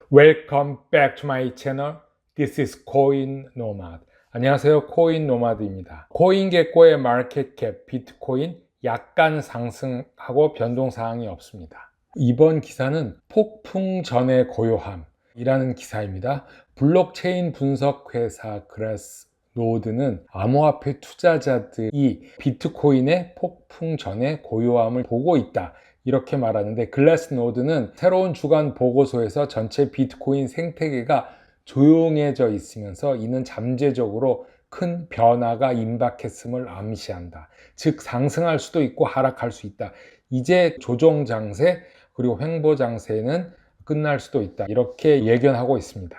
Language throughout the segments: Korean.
Welcome back to my channel. This is Coin Nomad. 안녕하세요. 코인 노마드입니다. 코인게코의 마켓캡 비트코인 약간 상승하고 변동사항이 없습니다. 이번 기사는 폭풍 전의 고요함이라는 기사입니다. 블록체인 분석 회사 글래스노드는 암호화폐 투자자들이 비트코인의 폭풍 전의 고요함을 보고 있다, 이렇게 말하는데, 글래스노드는 새로운 주간 보고서에서 전체 비트코인 생태계가 조용해져 있으면서 이는 잠재적으로 큰 변화가 임박했음을 암시한다. 즉, 상승할 수도 있고 하락할 수 있다. 이제 조정 장세 그리고 횡보 장세는 끝날 수도 있다, 이렇게 예견하고 있습니다.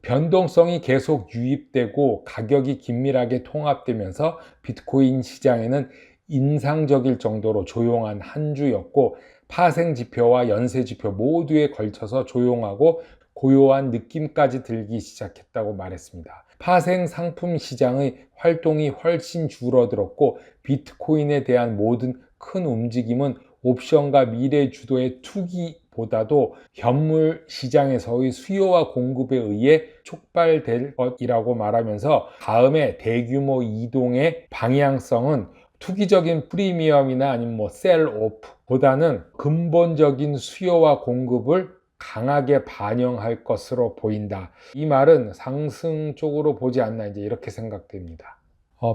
변동성이 계속 유입되고 가격이 긴밀하게 통합되면서 비트코인 시장에는 인상적일 정도로 조용한 한 주였고, 파생 지표와 연쇄 지표 모두에 걸쳐서 조용하고 고요한 느낌까지 들기 시작했다고 말했습니다. 파생 상품 시장의 활동이 훨씬 줄어들었고, 비트코인에 대한 모든 큰 움직임은 옵션과 미래 주도의 투기보다도 현물 시장에서의 수요와 공급에 의해 촉발될 것이라고 말하면서, 다음에 대규모 이동의 방향성은 투기적인 프리미엄이나 아니면 셀오프 보다는 근본적인 수요와 공급을 강하게 반영할 것으로 보인다. 이 말은 상승 쪽으로 보지 않나, 이제 이렇게 생각됩니다.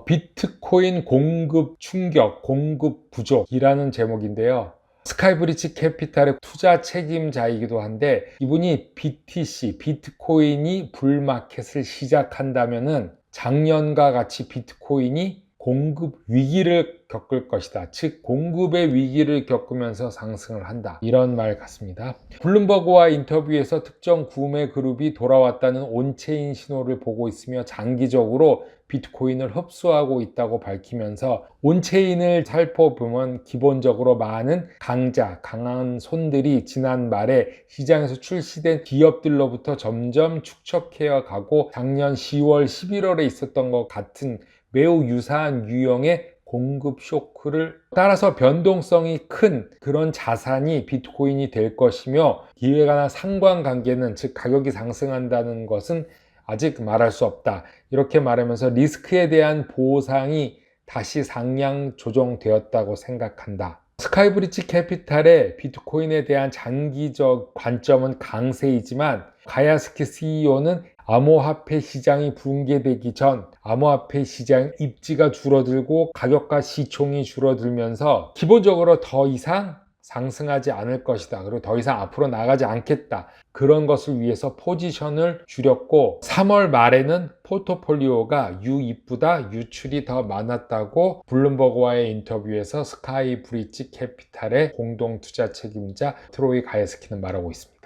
비트코인 공급 충격, 공급 부족이라는 제목인데요. 스카이브리지 캐피탈의 투자 책임자이기도 한데, 이분이 BTC, 비트코인이 불마켓을 시작한다면은 작년과 같이 비트코인이 공급 위기를 겪을 것이다. 즉, 공급의 위기를 겪으면서 상승을 한다, 이런 말 같습니다. 블룸버그와 인터뷰에서 특정 구매 그룹이 돌아왔다는 온체인 신호를 보고 있으며 장기적으로 비트코인을 흡수하고 있다고 밝히면서, 온체인을 살펴보면 기본적으로 많은 강한 손들이 지난 말에 시장에서 출시된 기업들로부터 점점 축적해 가고, 작년 10월, 11월에 있었던 것 같은 매우 유사한 유형의 공급 쇼크를 따라서 변동성이 큰 그런 자산이 비트코인이 될 것이며, 기회가나 상관관계는, 즉 가격이 상승한다는 것은 아직 말할 수 없다, 이렇게 말하면서 리스크에 대한 보상이 다시 상향 조정되었다고 생각한다. 스카이브리지 캐피탈의 비트코인에 대한 장기적 관점은 강세이지만, 가야스키 CEO는 암호화폐 시장이 붕괴되기 전 암호화폐 시장 입지가 줄어들고 가격과 시총이 줄어들면서 기본적으로 더 이상 상승하지 않을 것이다, 그리고 더 이상 앞으로 나가지 않겠다, 그런 것을 위해서 포지션을 줄였고, 3월 말에는 포트폴리오가 유이쁘다, 유출이 더 많았다고 블룸버그와의 인터뷰에서 스카이브리지 캐피탈의 공동 투자 책임자 트로이 가야스키는 말하고 있습니다.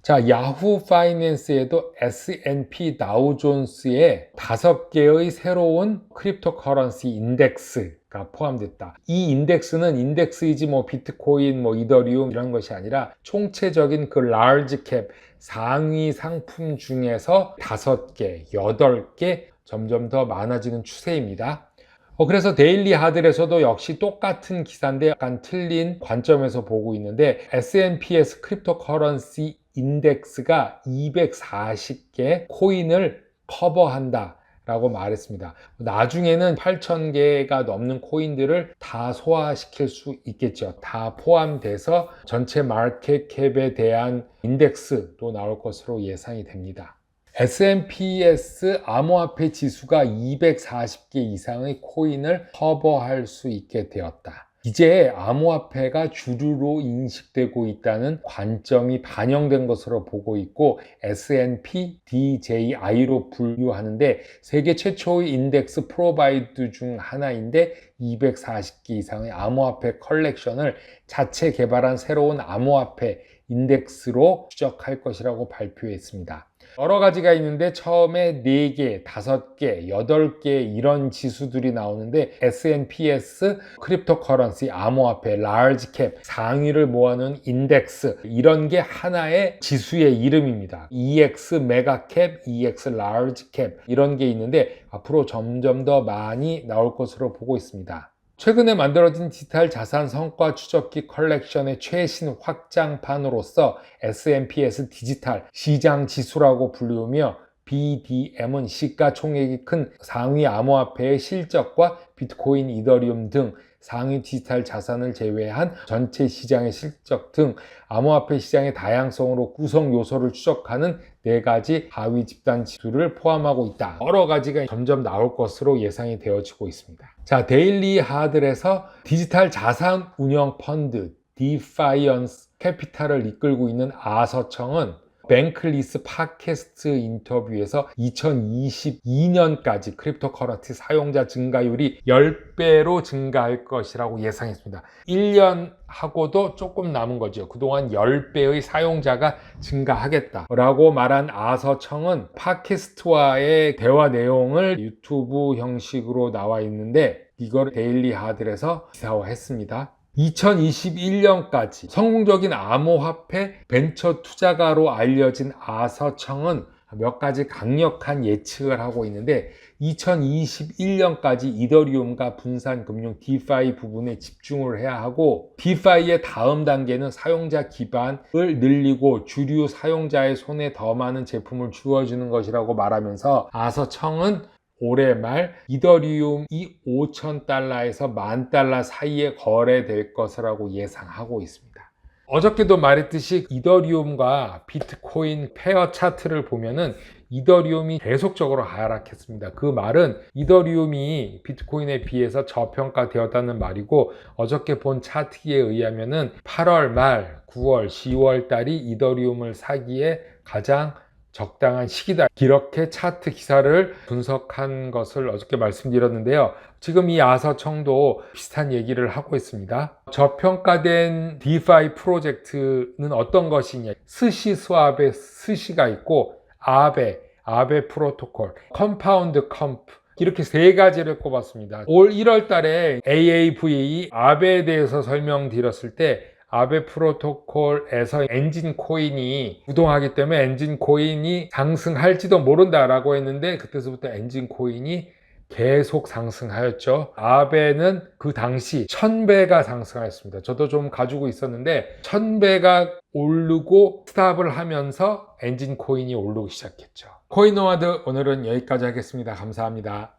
자, 야후 파이낸스에도 S&P 다우존스에 5개의 새로운 크립토 커런시 인덱스가 포함됐다. 이 인덱스는 인덱스이지 비트코인, 이더리움 이런 것이 아니라 총체적인 그 라지 캡 상위 상품 중에서 5개, 8개 점점 더 많아지는 추세입니다. 그래서 데일리 하들에서도 역시 똑같은 기사인데 약간 틀린 관점에서 보고 있는데, S&P에서 크립토 커런시 인덱스가 240개 코인을 커버한다 라고 말했습니다. 나중에는 8,000개가 넘는 코인들을 다 소화시킬 수 있겠죠. 다 포함돼서 전체 마켓캡에 대한 인덱스도 나올 것으로 예상이 됩니다. S&P's 암호화폐 지수가 240개 이상의 코인을 커버할 수 있게 되었다. 이제 암호화폐가 주류로 인식되고 있다는 관점이 반영된 것으로 보고 있고, S&P DJI로 분류하는데 세계 최초의 인덱스 프로바이드 중 하나인데, 240개 이상의 암호화폐 컬렉션을 자체 개발한 새로운 암호화폐 인덱스로 추적할 것이라고 발표했습니다. 여러 가지가 있는데, 처음에 4개, 5개, 8개 이런 지수들이 나오는데, S&P's 크립토 커런시 암호화폐 라지 캡 상위를 모아놓은 인덱스, 이런 게 하나의 지수의 이름입니다. EX 메가 캡, EX 라지 캡 이런 게 있는데, 앞으로 점점 더 많이 나올 것으로 보고 있습니다. 최근에 만들어진 디지털 자산 성과 추적기 컬렉션의 최신 확장판으로서 S&P에서 디지털 시장 지수라고 불리우며 BDM은 시가총액이 큰 상위 암호화폐의 실적과 비트코인, 이더리움 등 상위 디지털 자산을 제외한 전체 시장의 실적 등 암호화폐 시장의 다양성으로 구성 요소를 추적하는 4가지 하위 집단 지수를 포함하고 있다. 여러 가지가 점점 나올 것으로 예상이 되어지고 있습니다. 자, 데일리 하들에서 디지털 자산 운영 펀드 디파이언스 캐피탈을 이끌고 있는 아서청은 뱅클리스 팟캐스트 인터뷰에서 2022년까지 크립토커런시 사용자 증가율이 10배로 증가할 것이라고 예상했습니다. 1년 하고도 조금 남은 거죠. 그동안 10배의 사용자가 증가하겠다라고 말한 아서청은 팟캐스트와의 대화 내용을 유튜브 형식으로 나와 있는데 이걸 데일리 하들에서 기사화했습니다. 2021년까지 성공적인 암호화폐 벤처 투자가로 알려진 아서청은 몇 가지 강력한 예측을 하고 있는데 2021년까지 이더리움과 분산금융 디파이 부분에 집중을 해야 하고 디파이의 다음 단계는 사용자 기반을 늘리고 주류 사용자의 손에 더 많은 제품을 주어주는 것이라고 말하면서 아서청은 올해 말 이더리움이 $5,000에서 $10,000 사이에 거래될 것이라고 예상하고 있습니다. 어저께도 말했듯이 이더리움과 비트코인 페어 차트를 보면은 이더리움이 계속적으로 하락했습니다. 그 말은 이더리움이 비트코인에 비해서 저평가되었다는 말이고 어저께 본 차트에 의하면은 8월 말, 9월, 10월 달이 이더리움을 사기에 가장 적당한 시기다. 이렇게 차트 기사를 분석한 것을 어저께 말씀드렸는데요. 지금 이 아서청도 비슷한 얘기를 하고 있습니다. 저평가된 디파이 프로젝트는 어떤 것이냐. 스시 스왑의 스시가 있고 아베 프로토콜, 컴파운드 컴프 이렇게 3가지를 꼽았습니다. 올 1월 달에 AAVA 아베에 대해서 설명드렸을 때 아베 프로토콜에서 엔진 코인이 부동하기 때문에 엔진 코인이 상승할지도 모른다라고 했는데 그때서부터 엔진 코인이 계속 상승하였죠. 아베는 그 당시 1000배가 상승하였습니다. 저도 좀 가지고 있었는데 1000배가 오르고 스탑을 하면서 엔진 코인이 오르기 시작했죠. 코인 노마드 오늘은 여기까지 하겠습니다. 감사합니다.